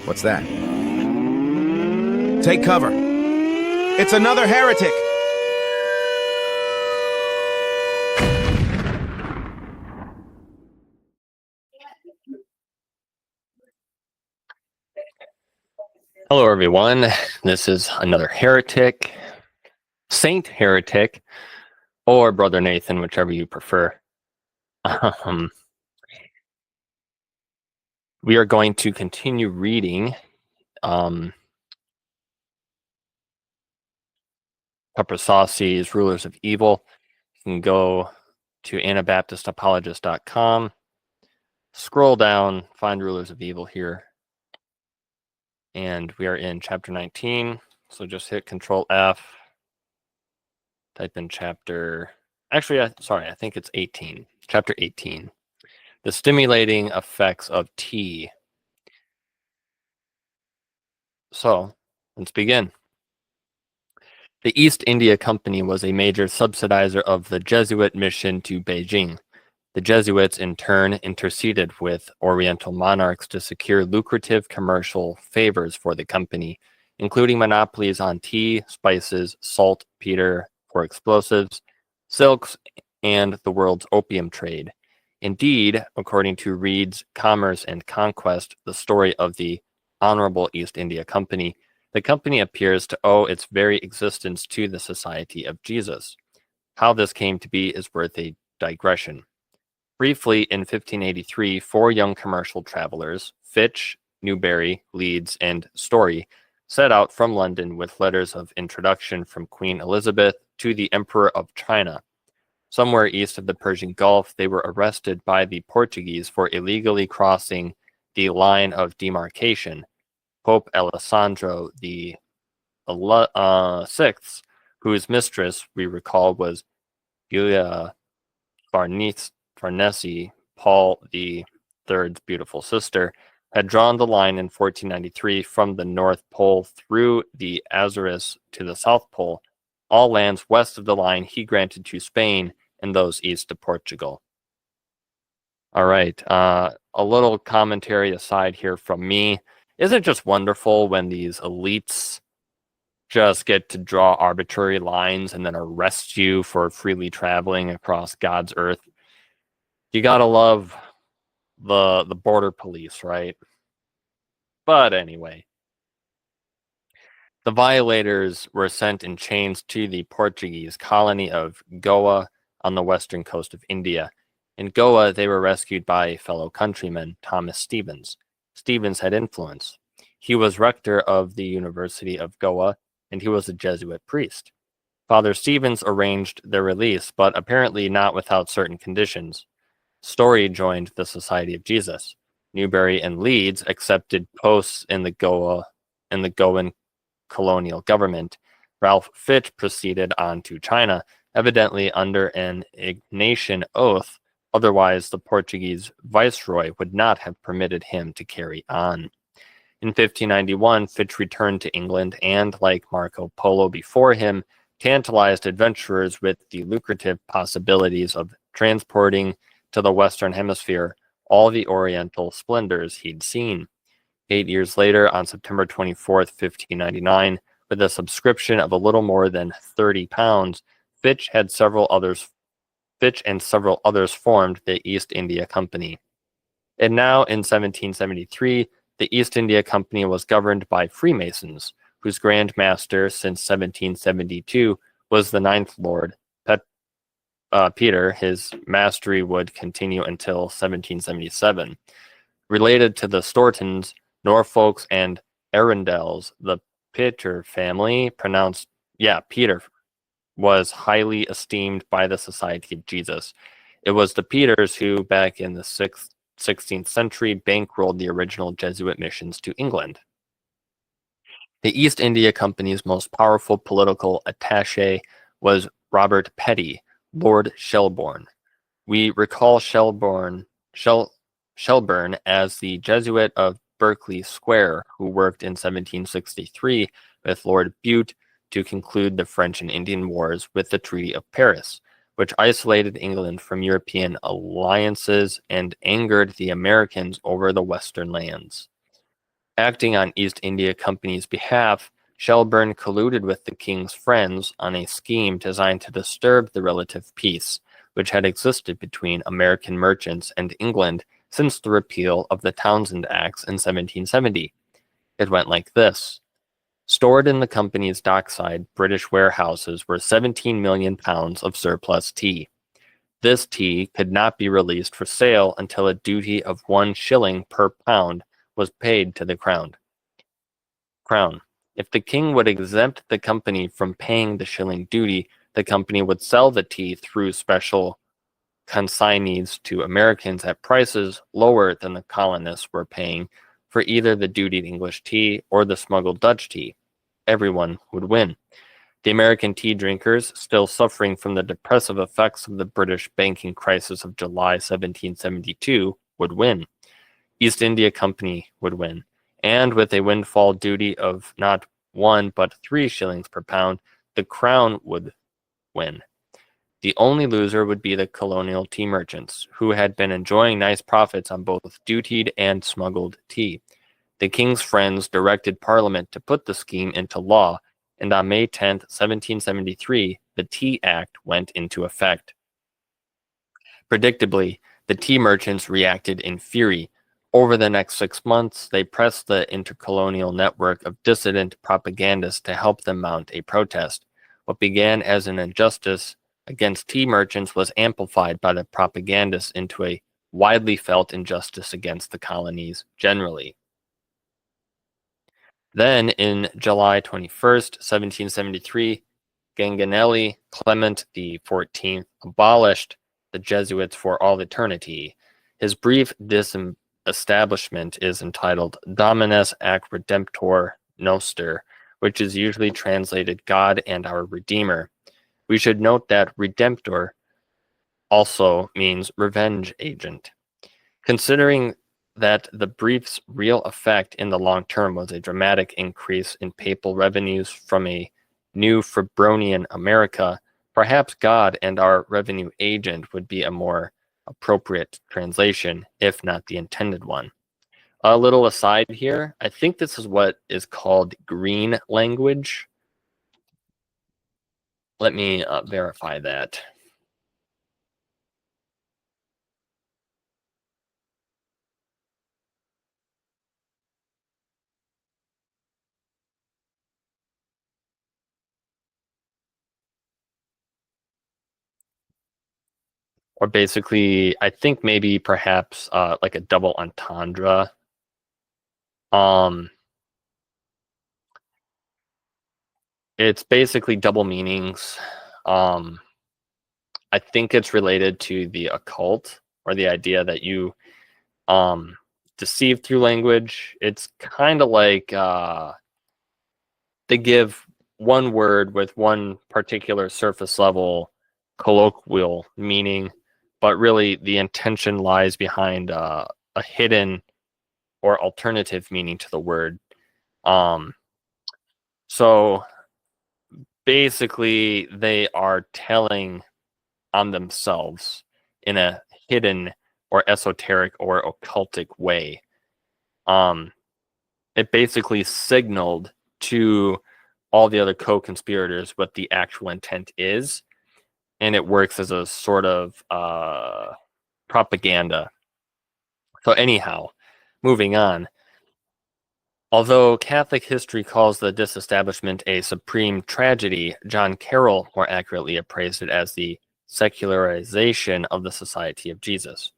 What's that? Take cover. It's another heretic! Hello, everyone. This is another heretic, Saint Heretic, or Brother Nathan, whichever you prefer. We are going to continue reading Pepper Saucy's Rulers of Evil. You can go to anabaptistapologist.com, scroll down, find Rulers of Evil here, and we are in chapter 19. So just hit Control F, type in chapter. Actually, I think it's 18. Chapter 18. The stimulating effects of tea. So, let's begin. The East India Company was a major subsidizer of the Jesuit mission to Beijing. The Jesuits, in turn, interceded with Oriental monarchs to secure lucrative commercial favors for the company, including monopolies on tea, spices, saltpeter for explosives, silks, and the world's opium trade. Indeed, according to Reed's Commerce and Conquest, the story of the Honorable East India Company, the company appears to owe its very existence to the Society of Jesus. How this came to be is worth a digression. Briefly, in 1583, 4 young commercial travelers, Fitch, Newberry, Leeds, and Story, set out from London with letters of introduction from Queen Elizabeth to the Emperor of China. Somewhere east of the Persian Gulf, they were arrested by the Portuguese for illegally crossing the line of demarcation. Pope Alessandro the Sixth, whose mistress, we recall, was Giulia Farnese, Paul III's beautiful sister, had drawn the line in 1493 from the North Pole through the Azores to the South Pole. All lands west of the line he granted to Spain and those east of Portugal. All right, a little commentary aside here from me. Isn't it just wonderful when these elites just get to draw arbitrary lines and then arrest you for freely traveling across God's earth? You gotta love the border police, right? But anyway, the violators were sent in chains to the Portuguese colony of Goa on the western coast of India. In Goa, they were rescued by a fellow countryman, Thomas Stevens. Stevens had influence. He was rector of the University of Goa, and he was a Jesuit priest. Father Stevens arranged their release, but apparently not without certain conditions. Story joined the Society of Jesus. Newberry and Leeds accepted posts in the Goan colonial government. Ralph Fitch proceeded on to China, evidently under an Ignatian oath. Otherwise, the Portuguese viceroy would not have permitted him to carry on. In 1591, Fitch returned to England and, like Marco Polo before him, tantalized adventurers with the lucrative possibilities of transporting to the Western Hemisphere all the Oriental splendors he'd seen. 8 years later, on September 24th, 1599, with a subscription of a little more than £30, Fitch and several others formed the East India Company. And now, in 1773, the East India Company was governed by Freemasons, whose Grand Master since 1772 was the Ninth Lord Peter. His mastery would continue until 1777. Related to the Stortons, Norfolks, and Arundels, the Peter family, Peter, was highly esteemed by the Society of Jesus. It was the Peters who, back in the 16th century, bankrolled the original Jesuit missions to England. The East India Company's most powerful political attaché was Robert Petty, Lord Shelburne. We recall Shelburne as the Jesuit of Berkeley Square, who worked in 1763 with Lord Bute to conclude the French and Indian Wars with the Treaty of Paris, which isolated England from European alliances and angered the Americans over the Western lands. Acting on East India Company's behalf, Shelburne colluded with the king's friends on a scheme designed to disturb the relative peace which had existed between American merchants and England since the repeal of the Townshend Acts in 1770. It went like this. Stored in the company's dockside British warehouses were 17 million pounds of surplus tea. This tea could not be released for sale until a duty of 1 shilling per pound was paid to the crown. If the king would exempt the company from paying the shilling duty, the company would sell the tea through special consignees to Americans at prices lower than the colonists were paying for either the dutied English tea or the smuggled Dutch tea. Everyone would win. The American tea drinkers, still suffering from the depressive effects of the British banking crisis of July 1772, would win. East India Company would win. And with a windfall duty of not 1 but 3 shillings per pound, the crown would win. The only loser would be the colonial tea merchants, who had been enjoying nice profits on both dutied and smuggled tea. The king's friends directed Parliament to put the scheme into law, and on May 10, 1773, the Tea Act went into effect. Predictably, the tea merchants reacted in fury. Over the next 6 months, they pressed the intercolonial network of dissident propagandists to help them mount a protest. What began as an injustice against tea merchants was amplified by the propagandists into a widely felt injustice against the colonies generally. Then, in July 21st, 1773, Ganganelli Clement XIV abolished the Jesuits for all eternity. His brief disestablishment is entitled Domines ac Redemptor Noster, which is usually translated God and our Redeemer. We should note that Redemptor also means revenge agent. Considering that the brief's real effect in the long term was a dramatic increase in papal revenues from a new Febronian America, perhaps God and our revenue agent would be a more appropriate translation, if not the intended one. A little aside here, I think this is what is called green language. Let me verify that. Or basically, I think maybe perhaps like a double entendre. It's basically double meanings. I think it's related to the occult or the idea that you deceive through language. It's kind of like they give one word with one particular surface level colloquial meaning, but really the intention lies behind a hidden or alternative meaning to the word. So basically, they are telling on themselves in a hidden or esoteric or occultic way. It basically signaled to all the other co-conspirators what the actual intent is, and it works as a sort of propaganda. So anyhow, moving on. Although Catholic history calls the disestablishment a supreme tragedy, John Carroll more accurately appraised it as the secularization of the Society of Jesus.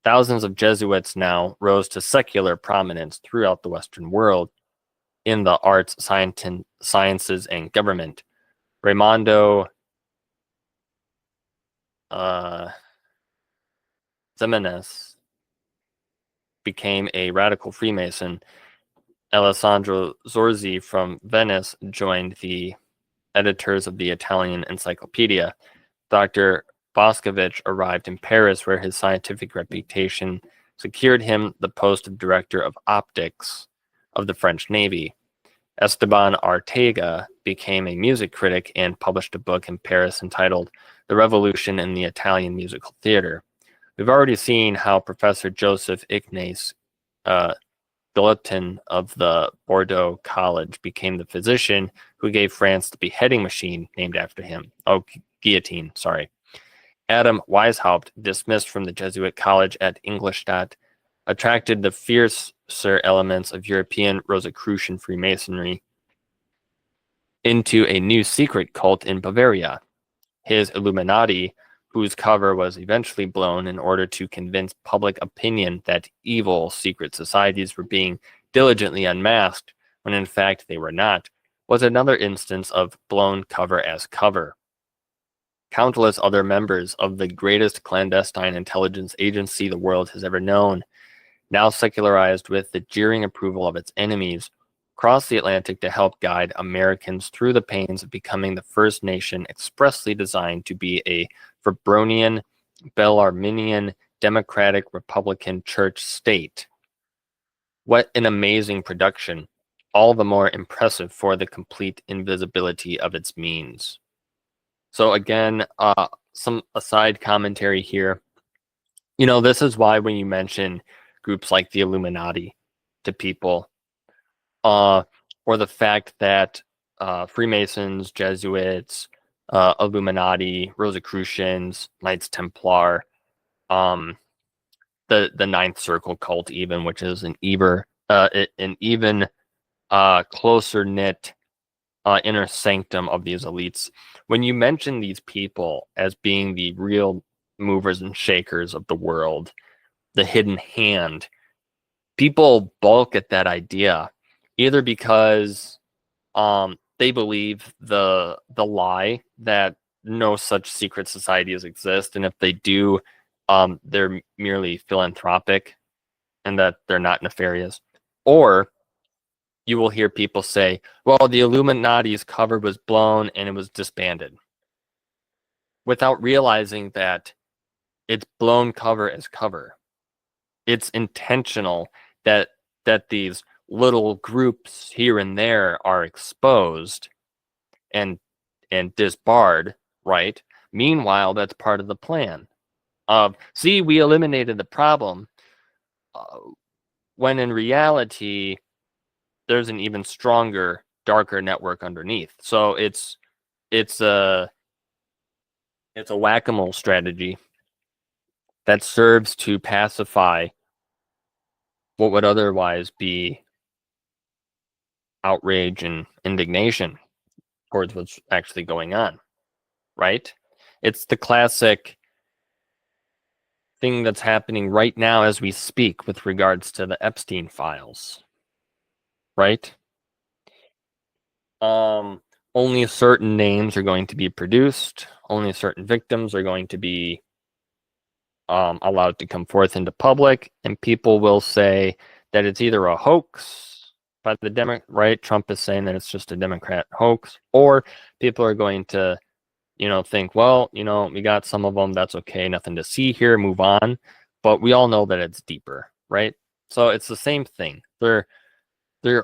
Thousands of Jesuits now rose to secular prominence throughout the Western world in the arts, sciences, and government. Raimondo Ximenes became a radical Freemason. Alessandro Zorzi from Venice joined the editors of the Italian Encyclopedia. Dr. Boscovich arrived in Paris, where his scientific reputation secured him the post of director of optics of the French Navy. Esteban Arteaga became a music critic and published a book in Paris entitled The Revolution in the Italian Musical Theater. We've already seen how Professor Joseph Ignace Guillotin of the Bordeaux College became the physician who gave France the beheading machine named after him. Oh, guillotine, sorry. Adam Weishaupt, dismissed from the Jesuit college at Ingolstadt, attracted the fiercer elements of European Rosicrucian Freemasonry into a new secret cult in Bavaria. His Illuminati, whose cover was eventually blown in order to convince public opinion that evil secret societies were being diligently unmasked, when in fact they were not, was another instance of blown cover as cover. Countless other members of the greatest clandestine intelligence agency the world has ever known, now secularized with the jeering approval of its enemies, crossed the Atlantic to help guide Americans through the pains of becoming the first nation expressly designed to be a Febronian, Bellarminian, Democratic, Republican church state. What an amazing production, all the more impressive for the complete invisibility of its means. So again, some aside commentary here. You know, this is why when you mention groups like the Illuminati to people, or the fact that Freemasons, Jesuits, Illuminati, Rosicrucians, Knights Templar, the Ninth Circle cult, even, which is an even closer knit inner sanctum of these elites. When you mention these people as being the real movers and shakers of the world, the hidden hand, people balk at that idea, either because they believe the lie that no such secret societies exist, and if they do, they're merely philanthropic and that they're not nefarious. Or you will hear people say, well, the Illuminati's cover was blown and it was disbanded, without realizing that it's blown cover as cover. It's intentional that these little groups here and there are exposed and disbarred, right? Meanwhile, that's part of the plan. See, we eliminated the problem, when in reality, there's an even stronger, darker network underneath. So it's a whack-a-mole strategy that serves to pacify what would otherwise be outrage and indignation towards what's actually going on, right? It's the classic thing that's happening right now as we speak with regards to the Epstein files, right? Only certain names are going to be produced. Only certain victims are going to be allowed to come forth into public, and people will say that it's either a hoax by the Democrat, right? Trump is saying that it's just a Democrat hoax, or people are going to, think, well, we got some of them, that's okay, nothing to see here, move on. But we all know that it's deeper, right? So it's the same thing. They're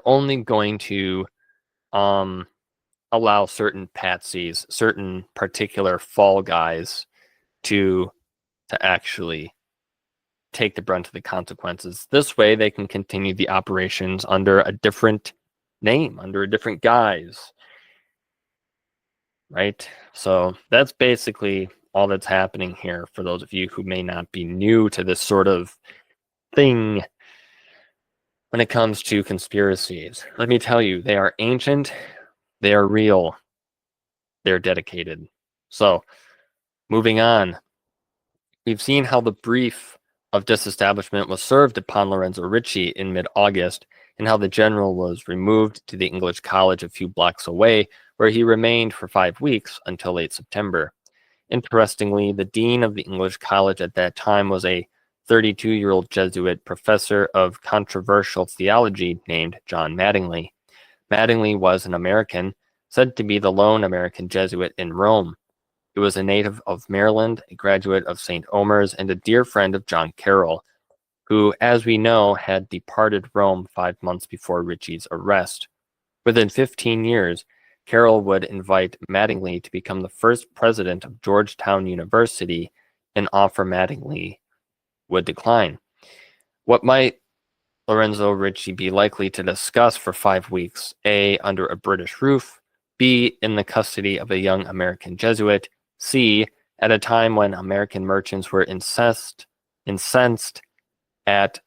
only going to allow certain patsies, certain particular fall guys to actually take the brunt of the consequences. This way they can continue the operations under a different name, under a different guise, right? So that's basically all that's happening here for those of you who may not be new to this sort of thing when it comes to conspiracies. Let me tell you, they are ancient, they are real, they're dedicated. So moving on, we've seen how the brief of disestablishment was served upon Lorenzo Ricci in mid-August, and how the general was removed to the English College a few blocks away, where he remained for 5 weeks until late September. Interestingly, the dean of the English College at that time was a 32-year-old Jesuit professor of controversial theology named John Mattingly. Mattingly was an American, said to be the lone American Jesuit in Rome. He was a native of Maryland, a graduate of St. Omer's, and a dear friend of John Carroll, who, as we know, had departed Rome 5 months before Ricci's arrest. Within 15 years, Carroll would invite Mattingly to become the first president of Georgetown University, an offer Mattingly would decline. What might Lorenzo Ricci be likely to discuss for 5 weeks? A, under a British roof, B, in the custody of a young American Jesuit, C, at a time when American merchants were incensed at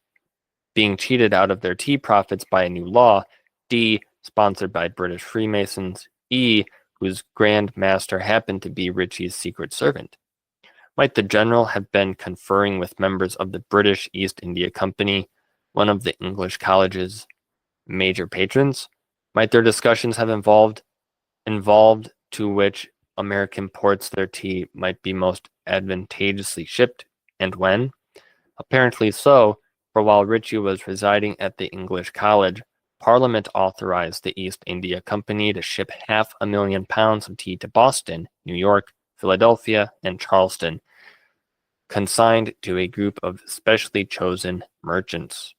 being cheated out of their tea profits by a new law, D, sponsored by British Freemasons, E, whose Grand Master happened to be Ricci's secret servant. Might the general have been conferring with members of the British East India Company, one of the English college's major patrons? Might their discussions have involved to which American ports their tea might be most advantageously shipped, and when? Apparently so, for while Ricci was residing at the English College, Parliament authorized the East India Company to ship 500,000 pounds of tea to Boston, New York, Philadelphia, and Charleston, consigned to a group of specially chosen merchants.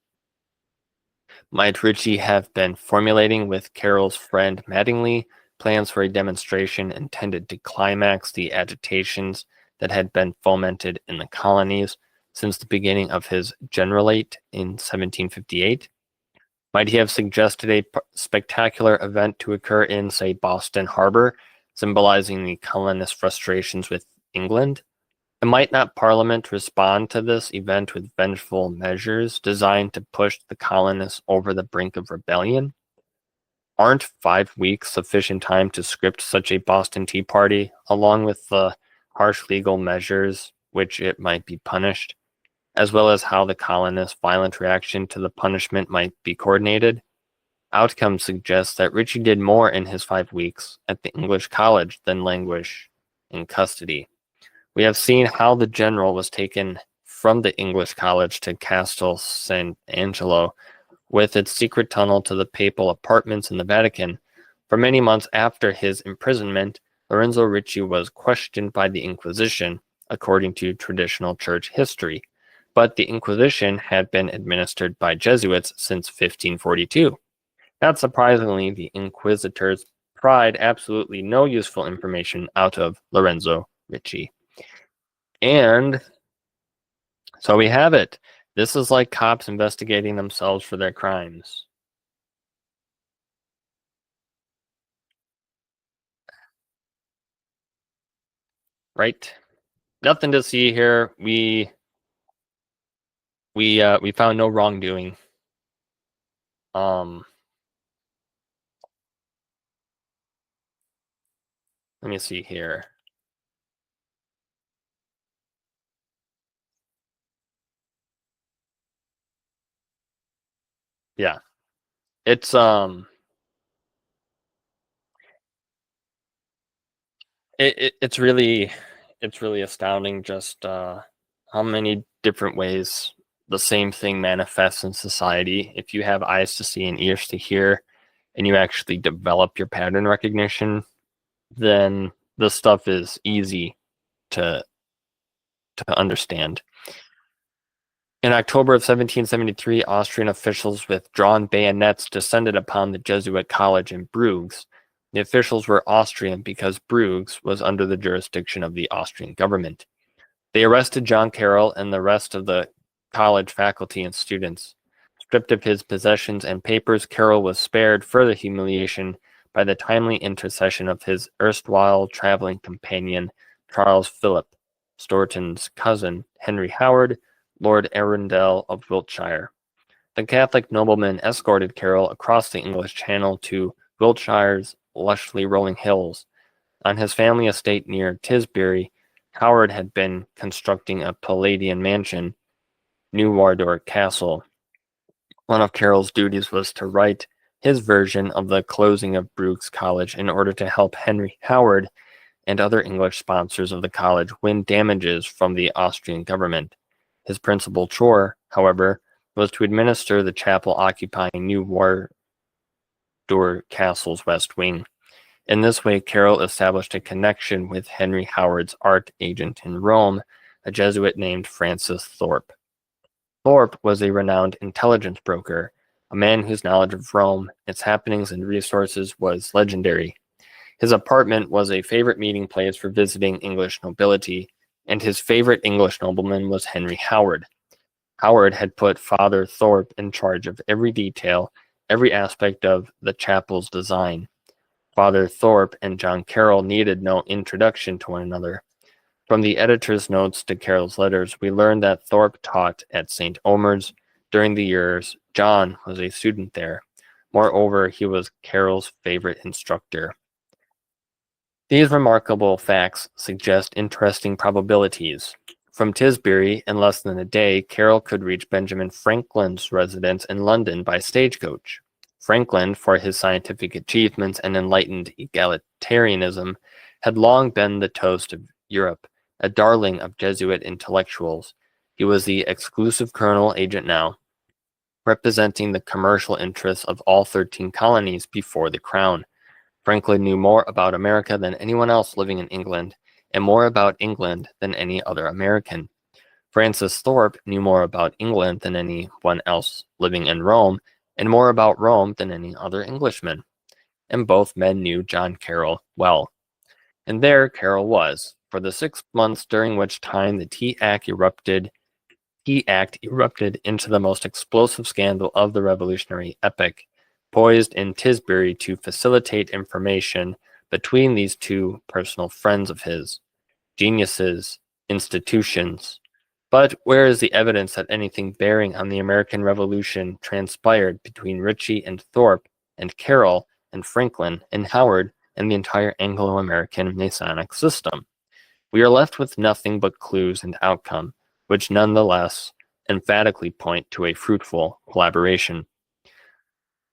Might Ricci have been formulating with Carroll's friend Mattingly plans for a demonstration intended to climax the agitations that had been fomented in the colonies since the beginning of his generalate in 1758? Might he have suggested a spectacular event to occur in, say, Boston Harbor, symbolizing the colonist frustrations with England? And might not Parliament respond to this event with vengeful measures designed to push the colonists over the brink of rebellion? Aren't 5 weeks sufficient time to script such a Boston Tea Party, along with the harsh legal measures which it might be punished, as well as how the colonists' violent reaction to the punishment might be coordinated? Outcome suggests that Ricci did more in his 5 weeks at the English College than languish in custody. We have seen how the general was taken from the English College to Castel St. Angelo, with its secret tunnel to the papal apartments in the Vatican. For many months after his imprisonment, Lorenzo Ricci was questioned by the Inquisition, according to traditional church history. But the Inquisition had been administered by Jesuits since 1542. Not surprisingly, the inquisitors pried absolutely no useful information out of Lorenzo Ricci. And so we have it. This is like cops investigating themselves for their crimes. Right? Nothing to see here. We found no wrongdoing. Let me see here. Yeah. It's it's really astounding just how many different ways the same thing manifests in society. If you have eyes to see and ears to hear, and you actually develop your pattern recognition, then this stuff is easy to understand. In October of 1773, Austrian officials with drawn bayonets descended upon the Jesuit college in Bruges. The officials were Austrian because Bruges was under the jurisdiction of the Austrian government. They arrested John Carroll and the rest of the college faculty and students. Stripped of his possessions and papers, Carroll was spared further humiliation by the timely intercession of his erstwhile traveling companion, Charles Philip, Stourton's cousin, Henry Howard, Lord Arundel of Wiltshire. The Catholic nobleman escorted Carroll across the English Channel to Wiltshire's lushly rolling hills. On his family estate near Tisbury, Howard had been constructing a Palladian mansion, New Wardour Castle. One of Carroll's duties was to write his version of the closing of Bruges College in order to help Henry Howard and other English sponsors of the college win damages from the Austrian government. His principal chore, however, was to administer the chapel occupying New Wardour Castle's west wing. In this way, Carroll established a connection with Henry Howard's art agent in Rome, a Jesuit named Francis Thorpe. Thorpe was a renowned intelligence broker, a man whose knowledge of Rome, its happenings and resources was legendary. His apartment was a favorite meeting place for visiting English nobility, and his favorite English nobleman was Henry Howard. Howard had put Father Thorpe in charge of every detail, every aspect of the chapel's design. Father Thorpe and John Carroll needed no introduction to one another. From the editor's notes to Carroll's letters, we learn that Thorpe taught at St. Omer's during the years John was a student there. Moreover, he was Carroll's favorite instructor. These remarkable facts suggest interesting probabilities. From Tisbury, in less than a day, Carroll could reach Benjamin Franklin's residence in London by stagecoach. Franklin, for his scientific achievements and enlightened egalitarianism, had long been the toast of Europe, a darling of Jesuit intellectuals. He was the exclusive colonel agent now, representing the commercial interests of all 13 colonies before the crown. Franklin knew more about America than anyone else living in England, and more about England than any other American. Francis Thorpe knew more about England than anyone else living in Rome, and more about Rome than any other Englishman. And both men knew John Carroll well. And there Carroll was, for the 6 months during which time the Tea Act erupted into the most explosive scandal of the Revolutionary epoch, poised in Tisbury to facilitate information between these two personal friends of his, geniuses, institutions. But where is the evidence that anything bearing on the American Revolution transpired between Ricci and Thorpe and Carroll and Franklin and Howard and the entire Anglo-American Masonic system? We are left with nothing but clues and outcome, which nonetheless emphatically point to a fruitful collaboration.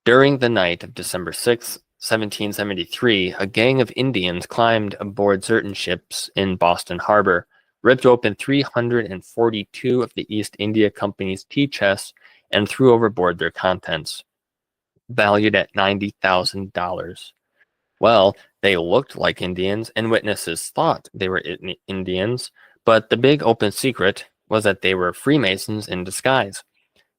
During the night of December 6, 1773, a gang of Indians climbed aboard certain ships in Boston Harbor, ripped open 342 of the East India Company's tea chests, and threw overboard their contents, valued at $90,000. Well, they looked like Indians, and witnesses thought they were Indians, but the big open secret was that they were Freemasons in disguise.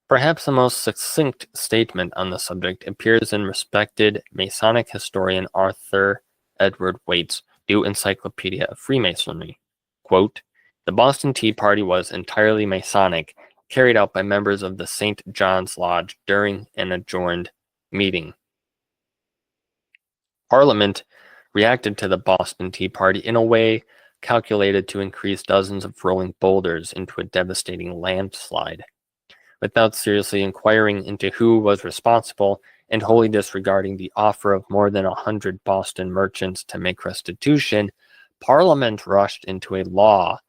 Perhaps the most succinct statement on the subject appears in respected Masonic historian Arthur Edward Waite's New Encyclopedia of Freemasonry. Quote, "The Boston Tea Party was entirely Masonic, carried out by members of the St. John's Lodge during an adjourned meeting." Parliament reacted to the Boston Tea Party in a way calculated to increase dozens of rolling boulders into a devastating landslide. Without seriously inquiring into who was responsible and wholly disregarding the offer of more than 100 Boston merchants to make restitution, Parliament rushed into law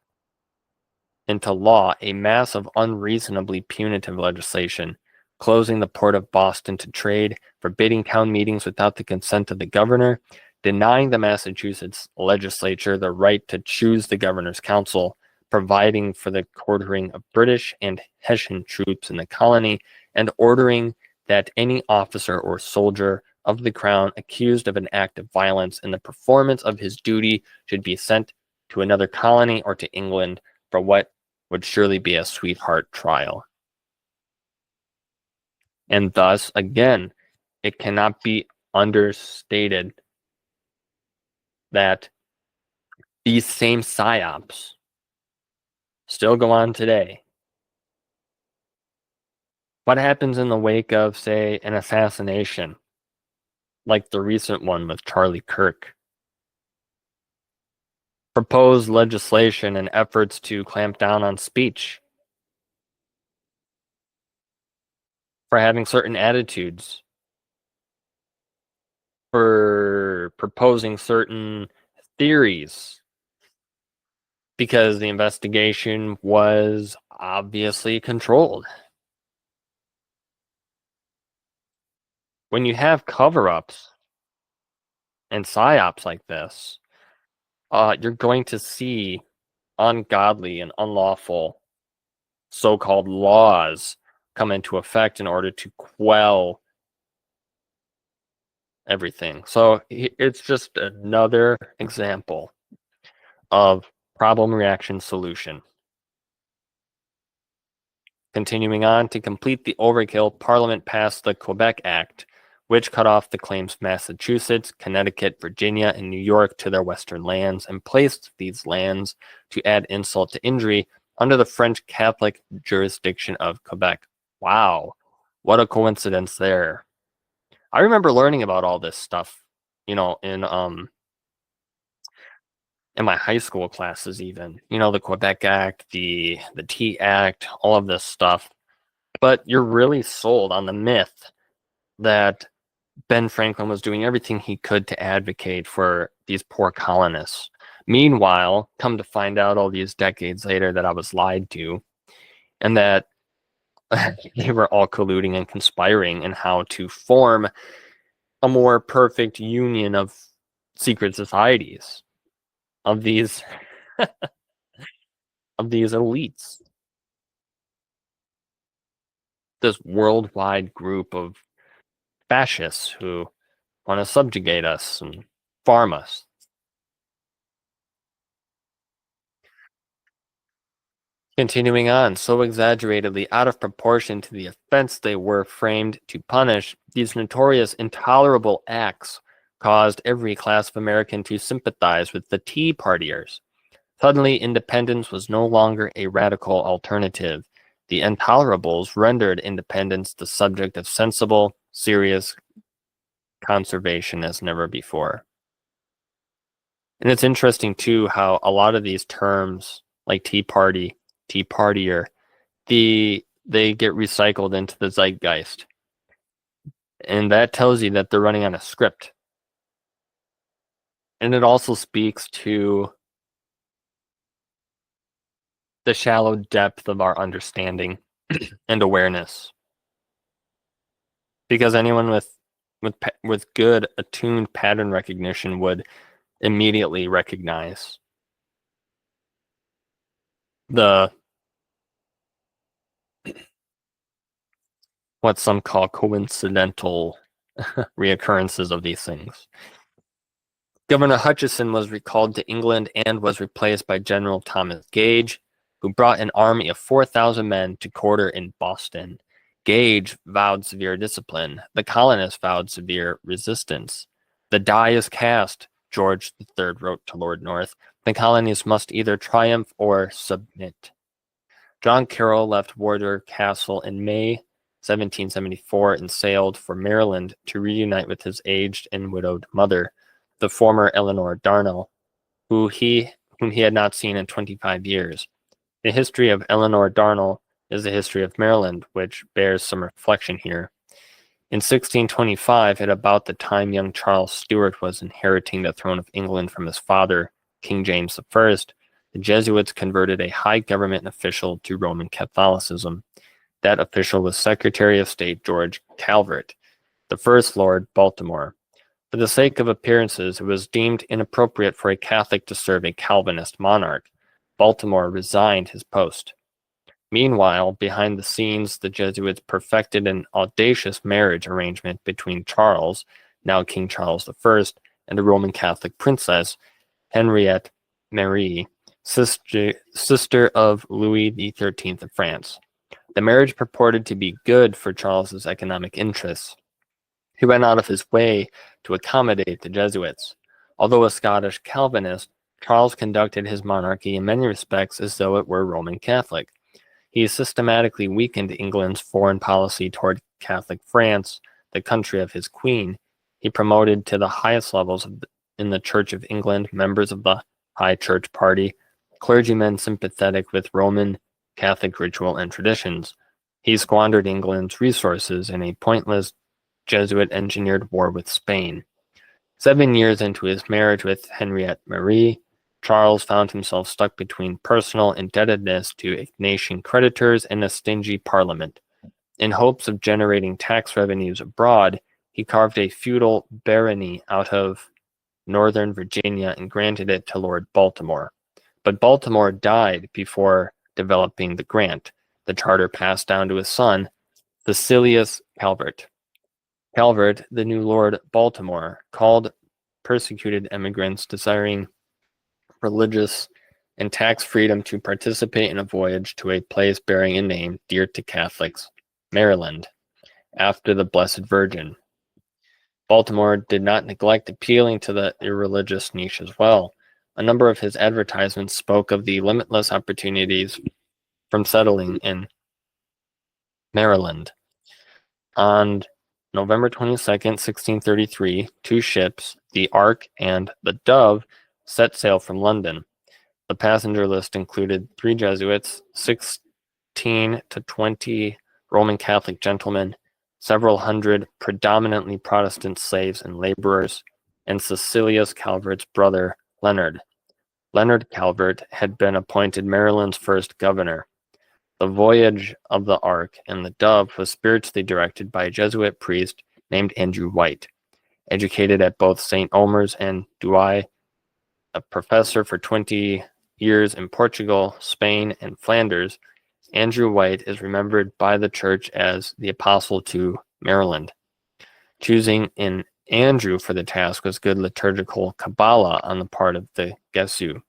a mass of unreasonably punitive legislation, closing the port of Boston to trade, forbidding town meetings without the consent of the governor, denying the Massachusetts legislature the right to choose the governor's council, providing for the quartering of British and Hessian troops in the colony, and ordering that any officer or soldier of the crown accused of an act of violence in the performance of his duty should be sent to another colony or to England for what would surely be a sweetheart trial. And thus, again, it cannot be understated that these same psyops still go on today. What happens in the wake of, say, an assassination, like the recent one with Charlie Kirk? Proposed legislation and efforts to clamp down on speech for having certain attitudes, for proposing certain theories, because the investigation was obviously controlled. When you have cover-ups and psyops like this, you're going to see ungodly and unlawful so-called laws come into effect in order to quell everything. So it's just another example of problem, reaction, solution. Continuing on, to complete the overkill, Parliament passed the Quebec Act, which cut off the claims of Massachusetts, Connecticut, Virginia, and New York to their western lands, and placed these lands, to add insult to injury, under the French Catholic jurisdiction of Quebec. Wow, what a coincidence there. I remember learning about all this stuff, in my high school classes even. The Quebec Act, the Tea Act, all of this stuff. But you're really sold on the myth that Ben Franklin was doing everything he could to advocate for these poor colonists. Meanwhile, come to find out all these decades later that I was lied to, and that they were all colluding and conspiring in how to form a more perfect union of secret societies of these elites. This worldwide group of fascists who want to subjugate us and farm us. Continuing on, so exaggeratedly out of proportion to the offense they were framed to punish, these notorious intolerable acts caused every class of American to sympathize with the Tea Partiers. Suddenly, independence was no longer a radical alternative. The intolerables rendered independence the subject of sensible, serious conservation as never before. And it's interesting, too, how a lot of these terms, like Tea Party, Tea Partier, they get recycled into the zeitgeist. And that tells you that they're running on a script. And it also speaks to the shallow depth of our understanding and awareness. Because anyone with good attuned pattern recognition would immediately recognize what some call coincidental reoccurrences of these things. Governor Hutchinson was recalled to England and was replaced by General Thomas Gage, who brought an army of 4,000 men to quarter in Boston. Gage vowed severe discipline. The colonists vowed severe resistance. The die is cast, George III wrote to Lord North. The colonies must either triumph or submit. John Carroll left Wardour Castle in May 1774 and sailed for Maryland to reunite with his aged and widowed mother, the former Eleanor Darnall, whom he had not seen in 25 years. The history of Eleanor Darnall is the history of Maryland, which bears some reflection here. In 1625, at about the time young Charles Stuart was inheriting the throne of England from his father, King James I, the Jesuits converted a high government official to Roman Catholicism. That official was Secretary of State George Calvert, the first Lord Baltimore. For the sake of appearances, it was deemed inappropriate for a Catholic to serve a Calvinist monarch. Baltimore resigned his post. Meanwhile, behind the scenes, the Jesuits perfected an audacious marriage arrangement between Charles, now King Charles I, and a Roman Catholic princess, Henriette Marie, sister of Louis XIII of France. The marriage purported to be good for Charles's economic interests. He went out of his way to accommodate the Jesuits. Although a Scottish Calvinist, Charles conducted his monarchy in many respects as though it were Roman Catholic. He systematically weakened England's foreign policy toward Catholic France, the country of his queen. He promoted to the highest levels in the Church of England members of the High Church party, clergymen sympathetic with Roman Catholic ritual and traditions. He squandered England's resources in a pointless Jesuit-engineered war with Spain. 7 years into his marriage with Henriette Marie, Charles found himself stuck between personal indebtedness to Ignatian creditors and a stingy parliament. In hopes of generating tax revenues abroad, he carved a feudal barony out of northern Virginia and granted it to Lord Baltimore. But Baltimore died before developing the grant. The charter passed down to his son, Cecilius Calvert. Calvert, the new Lord Baltimore, called persecuted immigrants desiring religious and tax freedom to participate in a voyage to a place bearing a name dear to Catholics, Maryland, after the Blessed Virgin. Baltimore did not neglect appealing to the irreligious niche as well. A number of his advertisements spoke of the limitless opportunities from settling in Maryland. On November 22nd, 1633, two ships, the Ark and the Dove, set sail from London. The passenger list included 3 Jesuits, 16 to 20 Roman Catholic gentlemen, several hundred predominantly Protestant slaves and laborers, and Cecilius Calvert's brother, Leonard. Leonard Calvert had been appointed Maryland's first governor. The voyage of the Ark and the Dove was spiritually directed by a Jesuit priest named Andrew White. Educated at both St. Omer's and Douai, a professor for 20 years in Portugal, Spain, and Flanders, Andrew White is remembered by the church as the apostle to Maryland. Choosing an Andrew for the task was good liturgical Kabbalah on the part of the Gesu.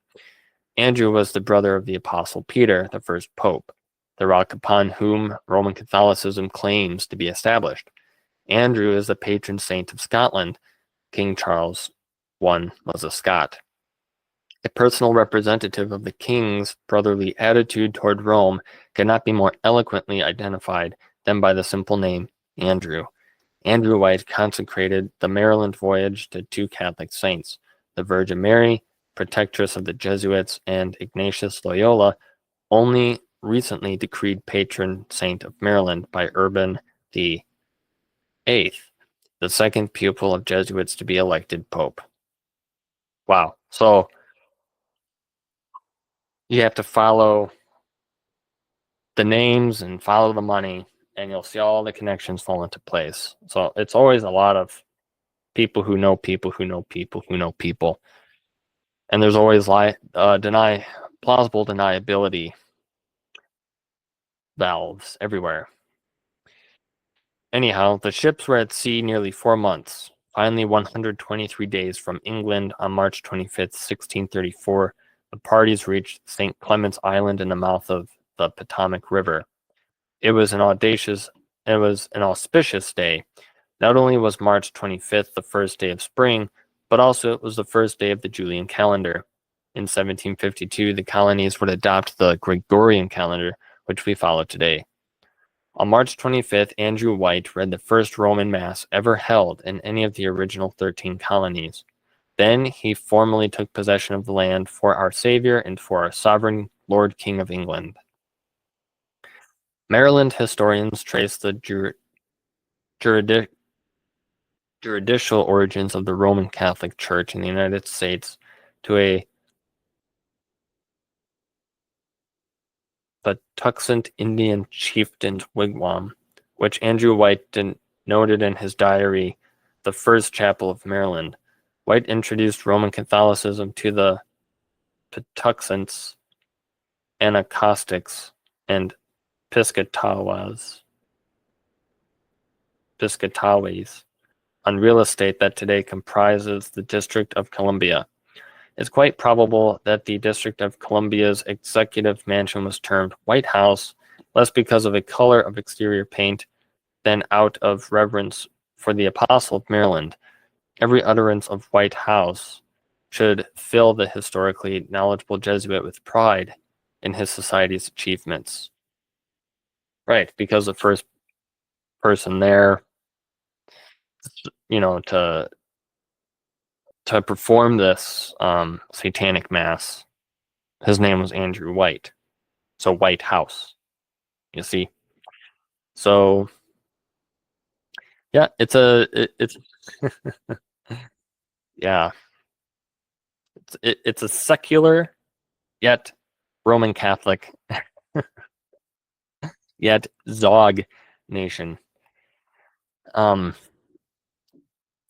Andrew was the brother of the apostle Peter, the first pope, the rock upon whom Roman Catholicism claims to be established. Andrew is the patron saint of Scotland. King Charles I was a Scot. A personal representative of the king's brotherly attitude toward Rome cannot be more eloquently identified than by the simple name Andrew. Andrew White consecrated the Maryland voyage to 2 Catholic saints, the Virgin Mary, protectress of the Jesuits, and Ignatius Loyola, only recently decreed patron saint of Maryland by Urban VIII, the second pupil of Jesuits to be elected pope. Wow. So you have to follow the names and follow the money, and you'll see all the connections fall into place. So it's always a lot of people who know people who know people who know people. And there's always plausible deniability valves everywhere. Anyhow, the ships were at sea nearly 4 months. Finally, 123 days from England on March 25th, 1634, the parties reached St. Clement's Island in the mouth of the Potomac River. It was an auspicious day. Not only was March 25th the first day of spring, but also it was the first day of the Julian calendar. In 1752, the colonies would adopt the Gregorian calendar, which we follow today. On March 25th, Andrew White read the first Roman Mass ever held in any of the original 13 colonies. Then he formally took possession of the land for our Savior and for our sovereign Lord King of England. Maryland historians trace the juridical origins of the Roman Catholic Church in the United States to a Patuxent Indian chieftain's wigwam, which Andrew White noted in his diary, The First Chapel of Maryland. White introduced Roman Catholicism to the Patuxents, Anacostics, and Piscatawas on real estate that today comprises the District of Columbia. It's quite probable that the District of Columbia's executive mansion was termed White House, less because of a color of exterior paint than out of reverence for the Apostle of Maryland. Every utterance of White House should fill the historically knowledgeable Jesuit with pride in his society's achievements. Right, because the first person there, to perform this satanic mass, his name was Andrew White. So White House, you see. So yeah, it's yeah, it's a secular yet Roman Catholic yet Zog nation.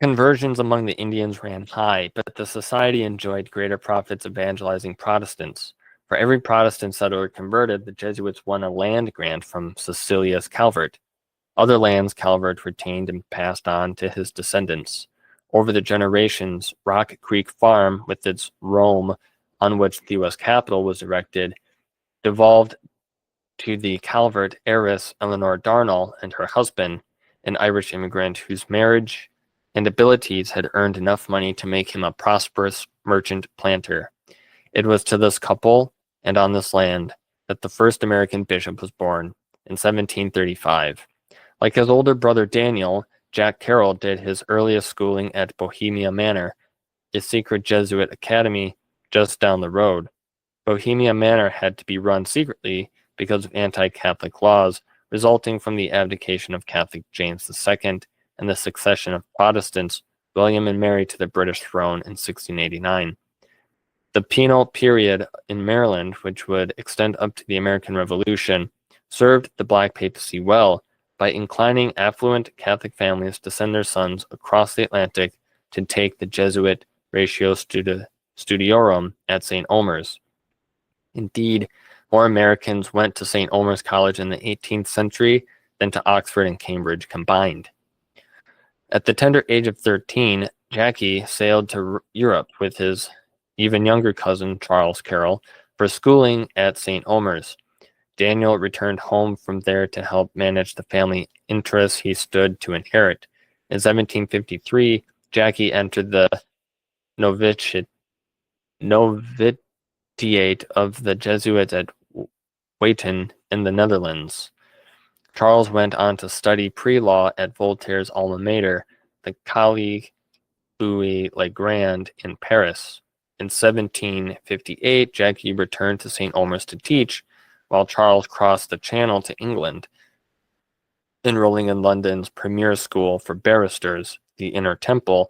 Conversions among the Indians ran high, but the society enjoyed greater profits evangelizing Protestants. For every Protestant settler converted, the Jesuits won a land grant from Cecilius Calvert. Other lands Calvert retained and passed on to his descendants. Over the generations, Rock Creek Farm, with its Rome, on which the U.S. Capitol was erected, devolved to the Calvert heiress Eleanor Darnall and her husband, an Irish immigrant whose marriage and abilities had earned enough money to make him a prosperous merchant planter. It was to this couple and on this land that the first American bishop was born in 1735. Like his older brother Daniel, Jack Carroll did his earliest schooling at Bohemia Manor, a secret Jesuit academy just down the road. Bohemia Manor had to be run secretly because of anti-Catholic laws resulting from the abdication of Catholic James II and the succession of Protestants William and Mary to the British throne in 1689. The penal period in Maryland, which would extend up to the American Revolution, served the Black Papacy well by inclining affluent Catholic families to send their sons across the Atlantic to take the Jesuit Ratio Studiorum at St. Omer's. Indeed, more Americans went to St. Omer's College in the 18th century than to Oxford and Cambridge combined. At the tender age of 13, Jackie sailed to Europe with his even younger cousin, Charles Carroll, for schooling at St. Omer's. Daniel returned home from there to help manage the family interests he stood to inherit. In 1753, Jackie entered the novitiate of the Jesuits at Weyten in the Netherlands. Charles went on to study pre-law at Voltaire's alma mater, the Collège Louis-le-Grand in Paris. In 1758, Jackie returned to St. Omer's to teach, while Charles crossed the Channel to England, enrolling in London's premier school for barristers, the Inner Temple,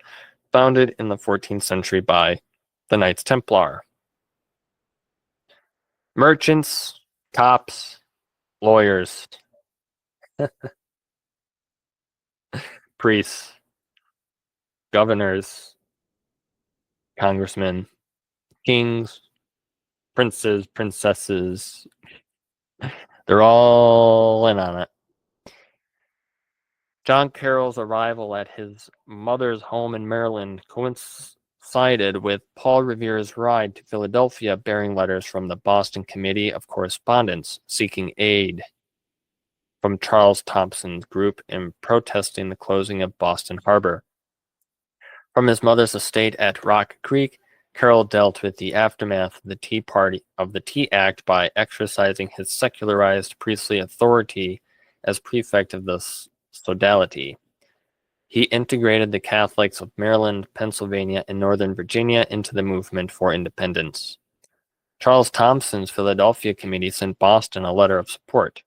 founded in the 14th century by the Knights Templar. Merchants, cops, lawyers, priests, governors, congressmen, kings, princes, princesses, they're all in on it. John Carroll's arrival at his mother's home in Maryland coincided with Paul Revere's ride to Philadelphia bearing letters from the Boston Committee of Correspondence seeking aid from Charles Thompson's group in protesting the closing of Boston Harbor. From his mother's estate at Rock Creek, Carroll dealt with the aftermath of the Tea Act by exercising his secularized priestly authority as prefect of the sodality. He integrated the Catholics of Maryland, Pennsylvania, and Northern Virginia into the movement for independence. Charles Thompson's Philadelphia Committee sent Boston a letter of support.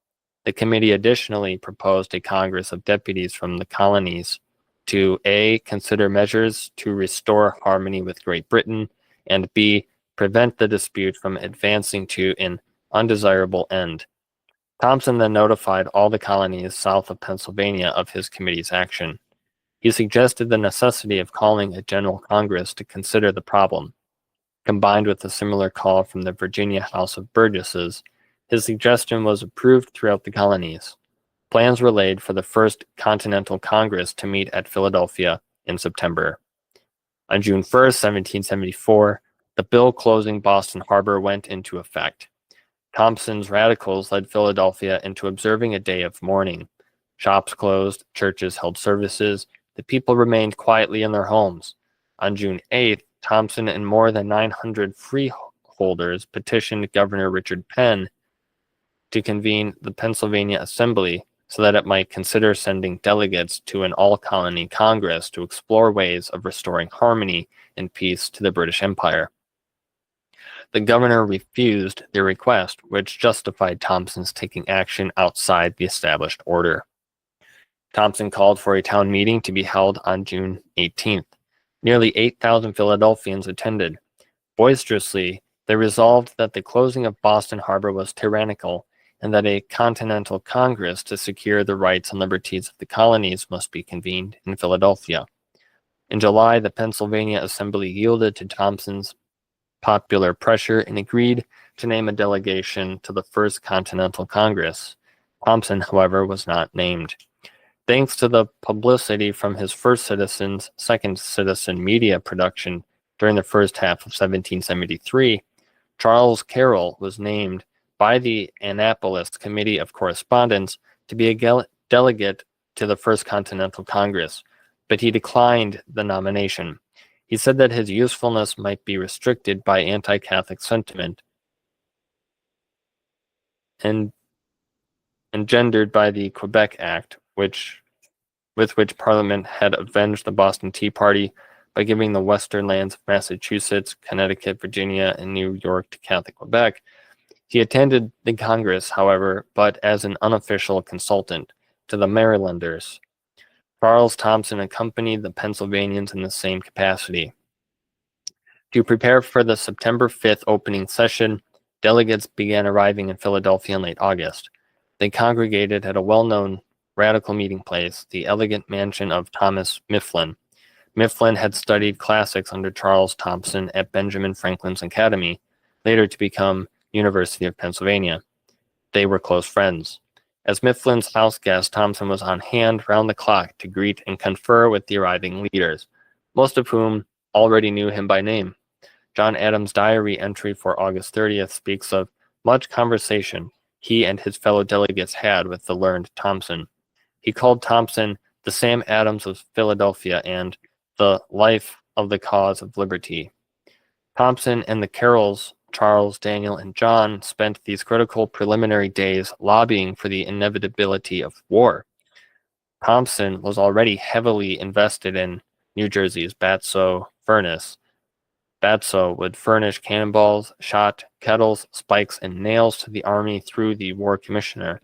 The committee additionally proposed a Congress of Deputies from the colonies to A. consider measures to restore harmony with Great Britain, and B. prevent the dispute from advancing to an undesirable end. Thompson then notified all the colonies south of Pennsylvania of his committee's action. He suggested the necessity of calling a General Congress to consider the problem. Combined with a similar call from the Virginia House of Burgesses, his suggestion was approved throughout the colonies. Plans were laid for the First Continental Congress to meet at Philadelphia in September. On June 1st, 1774, the bill closing Boston Harbor went into effect. Thompson's radicals led Philadelphia into observing a day of mourning. Shops closed, churches held services, the people remained quietly in their homes. On June 8th, Thompson and more than 900 freeholders petitioned Governor Richard Penn to convene the Pennsylvania Assembly so that it might consider sending delegates to an all-colony Congress to explore ways of restoring harmony and peace to the British Empire. The governor refused their request, which justified Thompson's taking action outside the established order. Thompson called for a town meeting to be held on June 18th. Nearly 8,000 Philadelphians attended. Boisterously, they resolved that the closing of Boston Harbor was tyrannical and that a Continental Congress to secure the rights and liberties of the colonies must be convened in Philadelphia. In July, the Pennsylvania Assembly yielded to Thompson's popular pressure and agreed to name a delegation to the First Continental Congress. Thompson, however, was not named. Thanks to the publicity from his First Citizen's Second Citizen media production during the first half of 1773, Charles Carroll was named by the Annapolis Committee of Correspondence to be a delegate to the First Continental Congress, but he declined the nomination. He said that his usefulness might be restricted by anti-Catholic sentiment. and engendered by the Quebec Act, with which Parliament had avenged the Boston Tea Party by giving the western lands of Massachusetts, Connecticut, Virginia, and New York to Catholic Quebec. He attended the Congress, however, but as an unofficial consultant to the Marylanders. Charles Thompson accompanied the Pennsylvanians in the same capacity. To prepare for the September 5th opening session, delegates began arriving in Philadelphia in late August. They congregated at a well-known radical meeting place, the elegant mansion of Thomas Mifflin. Mifflin had studied classics under Charles Thompson at Benjamin Franklin's Academy, later to become University of Pennsylvania. They were close friends. As Mifflin's house guest, Thompson was on hand round the clock to greet and confer with the arriving leaders, most of whom already knew him by name. John Adams' diary entry for August 30th speaks of much conversation he and his fellow delegates had with the learned Thompson. He called Thompson the Sam Adams of Philadelphia and the life of the cause of liberty. Thompson and the Carrolls, Charles, Daniel, and John, spent these critical preliminary days lobbying for the inevitability of war. Thompson was already heavily invested in New Jersey's Batso furnace. Batso would furnish cannonballs, shot, kettles, spikes, and nails to the army through the War Commissioner,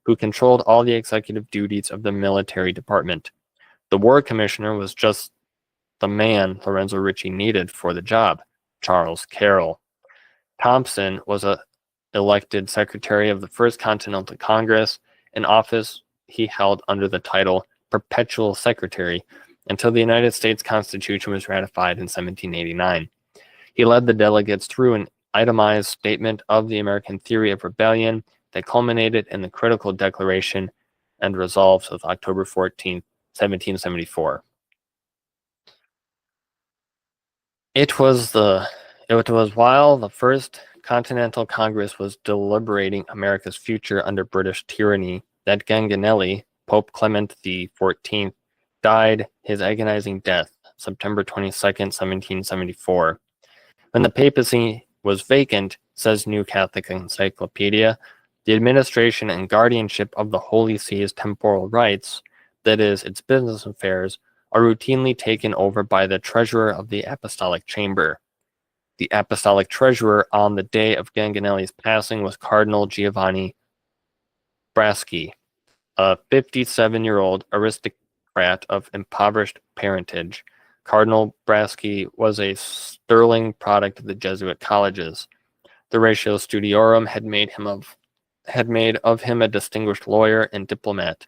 who controlled all the executive duties of the military department. The War Commissioner was just the man Lorenzo Ricci needed for the job, Charles Carroll. Thompson was elected Secretary of the First Continental Congress, an office he held under the title Perpetual Secretary until the United States Constitution was ratified in 1789. He led the delegates through an itemized statement of the American theory of rebellion that culminated in the critical Declaration and Resolves of October 14, 1774. It was while the First Continental Congress was deliberating America's future under British tyranny that Ganganelli, Pope Clement XIV, died his agonizing death, September 22nd, 1774. When the papacy was vacant, says New Catholic Encyclopedia, the administration and guardianship of the Holy See's temporal rights, that is, its business affairs, are routinely taken over by the treasurer of the Apostolic Chamber. The Apostolic Treasurer on the day of Ganganelli's passing was Cardinal Giovanni Braschi, a 57-year-old aristocrat of impoverished parentage. Cardinal Braschi was a sterling product of the Jesuit colleges. The Ratio Studiorum had made of him a distinguished lawyer and diplomat.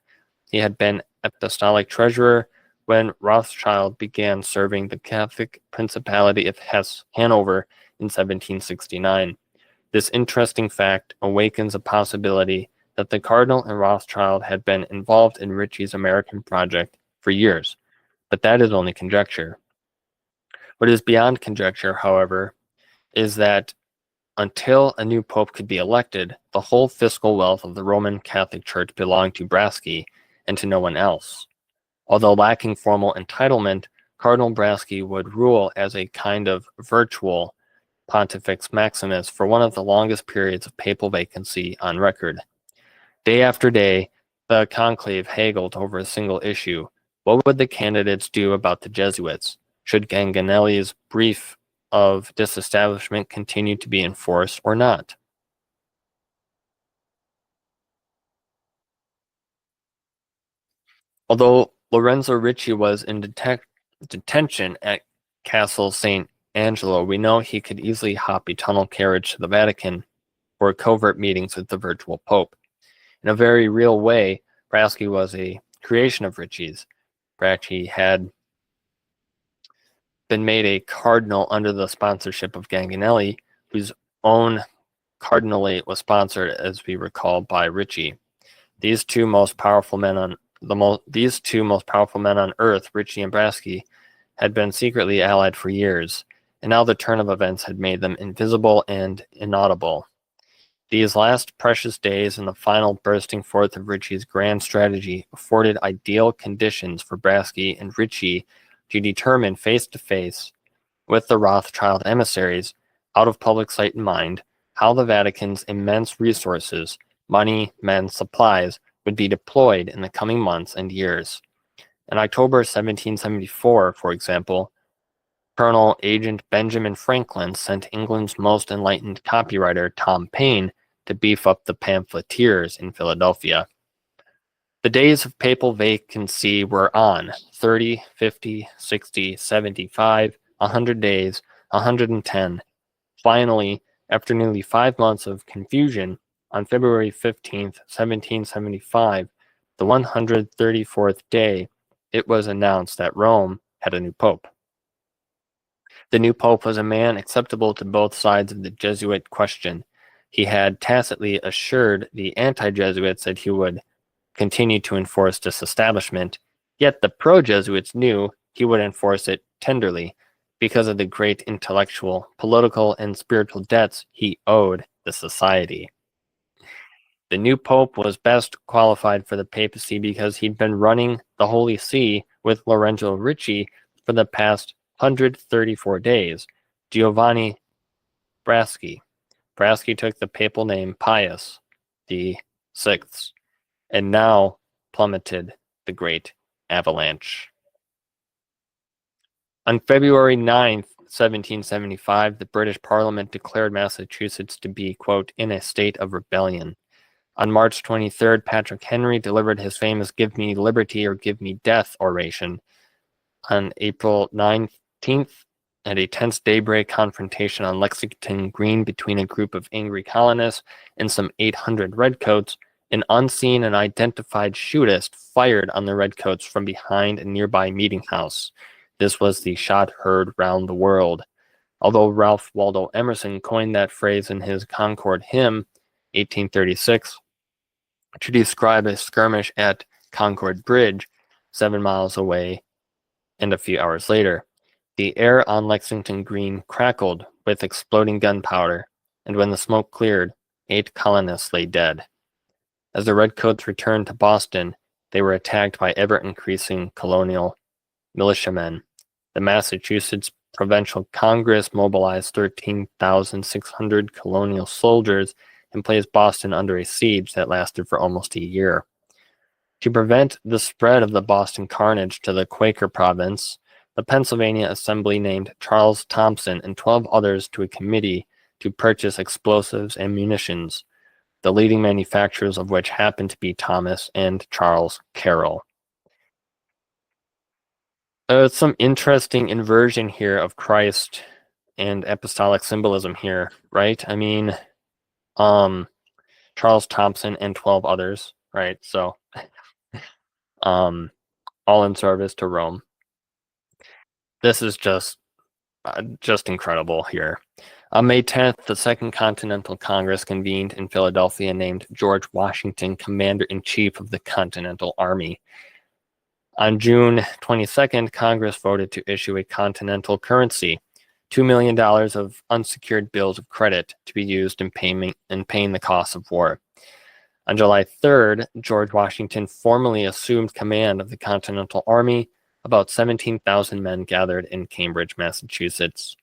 He had been apostolic treasurer when Rothschild began serving the Catholic Principality of Hanover in 1769. This interesting fact awakens a possibility that the Cardinal and Rothschild had been involved in Ricci's American project for years, but that is only conjecture. What is beyond conjecture, however, is that until a new pope could be elected, the whole fiscal wealth of the Roman Catholic Church belonged to Braschi and to no one else. Although lacking formal entitlement, Cardinal Braschi would rule as a kind of virtual Pontifex Maximus for one of the longest periods of papal vacancy on record. Day after day, the conclave haggled over a single issue. What would the candidates do about the Jesuits? Should Ganganelli's brief of disestablishment continue to be enforced or not? Although Lorenzo Ricci was in detention at Castle St. Angelo, we know he could easily hop a tunnel carriage to the Vatican for covert meetings with the virtual Pope. In a very real way, Braschi was a creation of Ricci's. Braschi had been made a cardinal under the sponsorship of Ganganelli, whose own cardinalate was sponsored, as we recall, by Ricci. These two most powerful men on earth, Ricci and Braschi, had been secretly allied for years, and now the turn of events had made them invisible and inaudible. These last precious days and the final bursting forth of Ricci's grand strategy afforded ideal conditions for Braschi and Ricci to determine face-to-face with the Rothschild emissaries, out of public sight in mind, how the Vatican's immense resources money, men, supplies would be deployed in the coming months and years. In October 1774, for example, Colonel Agent Benjamin Franklin sent England's most enlightened copywriter Tom Paine to beef up the pamphleteers in Philadelphia. The days of papal vacancy were on: 30, 50, 60, 75, 100 days, 110. Finally, after nearly 5 months of confusion, on February 15th, 1775, the 134th day, it was announced that Rome had a new pope. The new pope was a man acceptable to both sides of the Jesuit question. He had tacitly assured the anti-Jesuits that he would continue to enforce this establishment, yet the pro-Jesuits knew he would enforce it tenderly because of the great intellectual, political, and spiritual debts he owed the society. The new pope was best qualified for the papacy because he'd been running the Holy See with Lorenzo Ricci for the past 134 days, Giovanni Braschi. Braschi took the papal name Pius the Sixth, and now plummeted the Great Avalanche. On February 9th, 1775, the British Parliament declared Massachusetts to be, quote, in a state of rebellion. On March 23rd, Patrick Henry delivered his famous "Give me liberty or give me death" oration. On April 19th, at a tense daybreak confrontation on Lexington Green between a group of angry colonists and some 800 redcoats, an unseen and identified shootist fired on the redcoats from behind a nearby meeting house. This was the shot heard round the world. Although Ralph Waldo Emerson coined that phrase in his Concord hymn, 1836, to describe a skirmish at Concord Bridge, 7 miles away, and a few hours later, the air on Lexington Green crackled with exploding gunpowder, and when the smoke cleared, 8 colonists lay dead. As the redcoats returned to Boston, they were attacked by ever-increasing colonial militiamen. The Massachusetts Provincial Congress mobilized 13,600 colonial soldiers and placed Boston under a siege that lasted for almost a year. To prevent the spread of the Boston carnage to the Quaker province, the Pennsylvania Assembly named Charles Thompson and 12 others to a committee to purchase explosives and munitions, the leading manufacturers of which happened to be Thomas and Charles Carroll. Some interesting inversion here of Christ and apostolic symbolism here, right? I mean, Charles Thompson and 12 others, right? So, all in service to Rome. This is just incredible here. On May 10th, the Second Continental Congress convened in Philadelphia and named George Washington Commander-in-Chief of the Continental Army. On June 22nd, Congress voted to issue a continental currency, $2 million of unsecured bills of credit to be used in paying the costs of war. On July 3rd, George Washington formally assumed command of the Continental Army. About 17,000 men gathered in Cambridge, Massachusetts.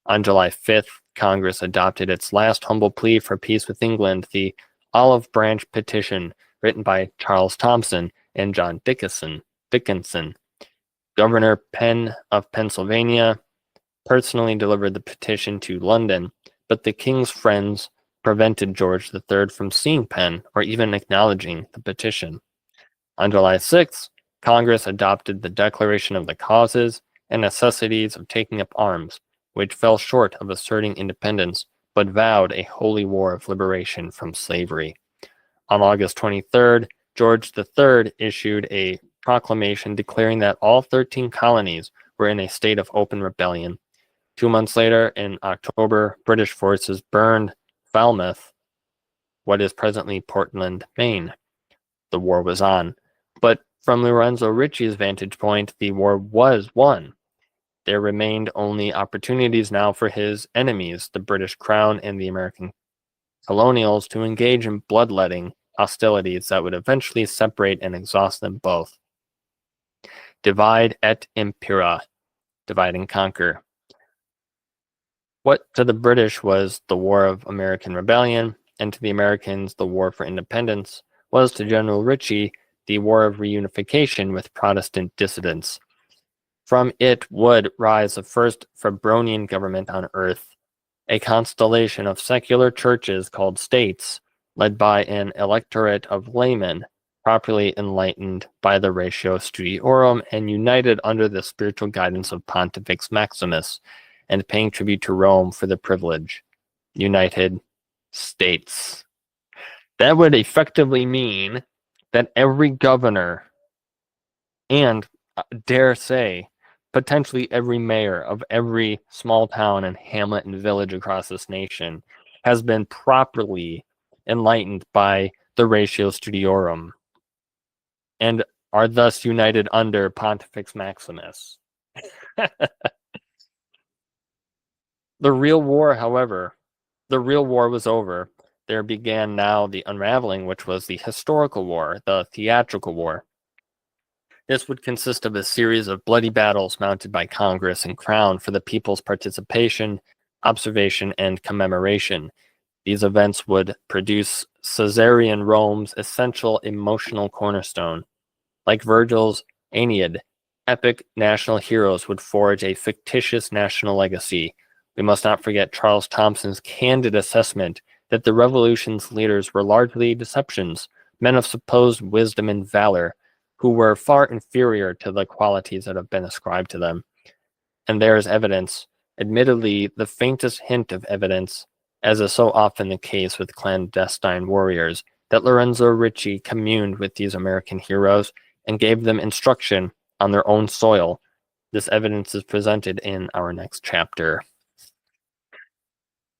On July 5th, Congress adopted its last humble plea for peace with England, the Olive Branch Petition, written by Charles Thomson and John Dickinson. Governor Penn of Pennsylvania personally delivered the petition to London, but the king's friends prevented George III from seeing Penn or even acknowledging the petition. On July 6th, Congress adopted the Declaration of the Causes and Necessities of Taking Up Arms, which fell short of asserting independence, but vowed a holy war of liberation from slavery. On August 23rd, George III issued a proclamation declaring that all 13 colonies were in a state of open rebellion. 2 months later, in October, British forces burned Falmouth, what is presently Portland, Maine. The war was on. But from Lorenzo Ricci's vantage point, the war was won. There remained only opportunities now for his enemies, the British Crown and the American colonials, to engage in bloodletting hostilities that would eventually separate and exhaust them both. Divide et impera, divide and conquer. What to the British was the War of American Rebellion, and to the Americans, the War for Independence was to General Ricci the war of reunification with Protestant dissidents. From it would rise the first Fabronian government on earth, a constellation of secular churches called states, led by an electorate of laymen, properly enlightened by the Ratio Studiorum and united under the spiritual guidance of Pontifex Maximus, and paying tribute to Rome for the privilege. United States. That would effectively mean that every governor and, dare say, potentially every mayor of every small town and hamlet and village across this nation has been properly enlightened by the Ratio Studiorum and are thus united under Pontifex Maximus. The real war, however, was over. There began now the unraveling, which was the historical war, the theatrical war. This would consist of a series of bloody battles mounted by Congress and Crown for the people's participation, observation, and commemoration. These events would produce Caesarian Rome's essential emotional cornerstone. Like Virgil's Aeneid, epic national heroes would forge a fictitious national legacy. We must not forget Charles Thomson's candid assessment that the Revolution's leaders were largely deceptions, men of supposed wisdom and valor, who were far inferior to the qualities that have been ascribed to them. And there is evidence, admittedly the faintest hint of evidence, as is so often the case with clandestine warriors, that Lorenzo Ricci communed with these American heroes and gave them instruction on their own soil. This evidence is presented in our next chapter.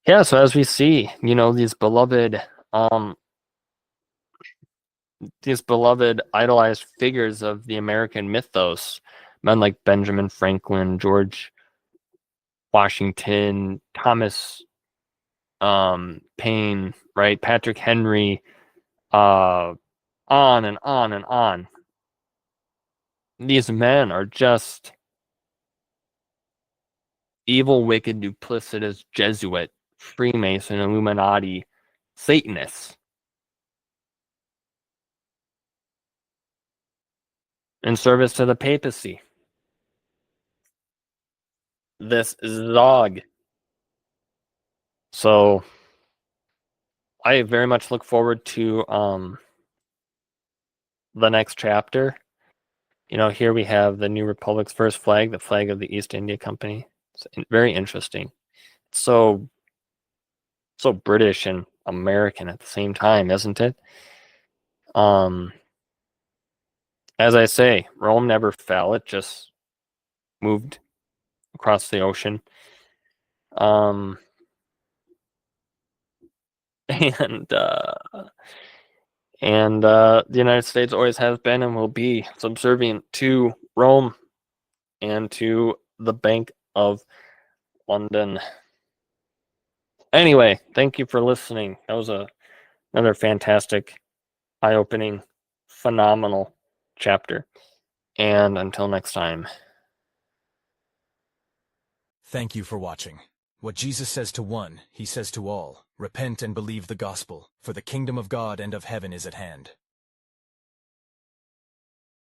Yeah, so as we see, these beloved idolized figures of the American mythos, men like Benjamin Franklin, George Washington, Thomas Paine, right, Patrick Henry, on and on and on. These men are just evil, wicked, duplicitous Jesuit, Freemason, Illuminati, Satanists. In service to the papacy. This Zog. So I very much look forward to the next chapter. Here we have the New Republic's first flag, the flag of the East India Company. It's very interesting. So British and American at the same time, isn't it? As I say, Rome never fell. It just moved across the ocean. And the United States always has been and will be subservient to Rome and to the Bank of London. Anyway, thank you for listening. That was another fantastic, eye-opening, phenomenal chapter. And until next time. Thank you for watching. What Jesus says to one, he says to all. Repent and believe the gospel, for the kingdom of God and of heaven is at hand.